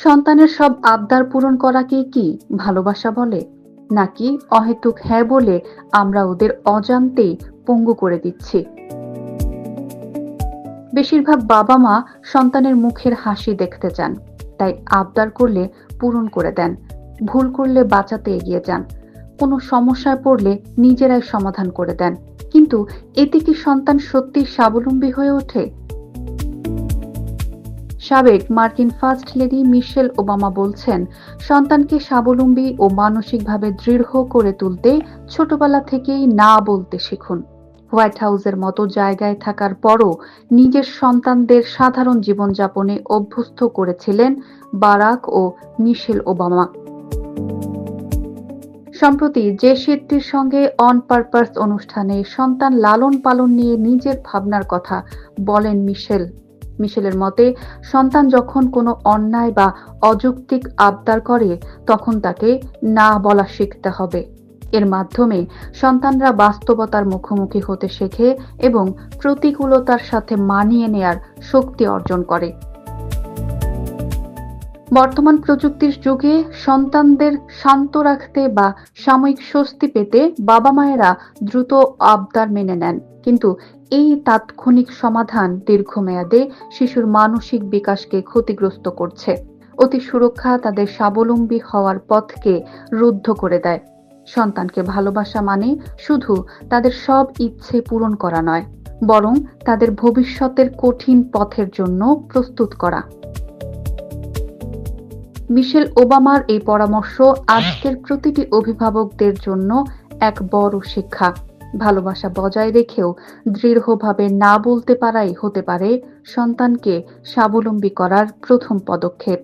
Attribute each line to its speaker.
Speaker 1: সন্তানের সব আবদার পূরণ করাকেই কি ভালোবাসা বলে? নাকি অহেতুক হ্যাঁ বলে আমরা ওদের অজান্তেই পঙ্গু করে দিচ্ছি? বেশিরভাগ বাবা মা সন্তানের মুখের হাসি দেখতে চান, তাই আবদার করলে পূরণ করে দেন, ভুল করলে বাঁচাতে এগিয়ে যান, কোনো সমস্যায় পড়লে নিজেরাই সমাধান করে দেন। কিন্তু এতে কি সন্তান সত্যি স্বাবলম্বী হয়ে ওঠে? সাবেক মার্কিন ফার্স্ট লেডি মিশেল ওবামা বলছেন, সন্তানকে স্বাবলম্বী ও মানসিকভাবে দৃঢ় করে তুলতে ছোটবেলা থেকেই না বলতে শিখুন। হোয়াইট হাউসের মতো জায়গায় থাকার পরও নিজের সন্তানদের সাধারণ জীবনযাপনে অভ্যস্ত করেছিলেন বারাক ও মিশেল ওবামা। সম্প্রতি যে শেট্টির সঙ্গে অন পারপাস অনুষ্ঠানে সন্তান লালন পালন নিয়ে নিজের ভাবনার কথা বলেন মিশেলের মতে, সন্তান যখন কোনো অন্যায় বা অযৌক্তিক আবদার করে তখন তাকে না বলা শিখতে হবে। এর মাধ্যমে সন্তানরা বাস্তবতার মুখোমুখি হতে শেখে এবং প্রতিকূলতার সাথে মানিয়ে নেয়ার শক্তি অর্জন করে। বর্তমান প্রযুক্তির যুগে সন্তানদের শান্ত রাখতে বা সাময়িক স্বস্তি পেতে বাবা মায়েরা দ্রুত আবদার মেনে নেন, কিন্তু এই তাৎক্ষণিক সমাধান দীর্ঘমেয়াদে শিশুর মানসিক বিকাশকে ক্ষতিগ্রস্ত করছে। অতি সুরক্ষা তাদের স্বাবলম্বী হওয়ার পথকে রুদ্ধ করে দেয়। সন্তানকে ভালোবাসা মানে শুধু তাদের সব ইচ্ছে পূরণ করা নয়, বরং তাদের ভবিষ্যতের কঠিন পথের জন্য প্রস্তুত করা। মিশেল ওবামার এই পরামর্শ আজকের প্রতিটি অভিভাবকদের জন্য এক বড় শিক্ষা। ভালোবাসা বজায় রেখেও দৃঢ়ভাবে না বলতে পারাই হতে পারে সন্তানকে স্বাবলম্বী করার প্রথম পদক্ষেপ।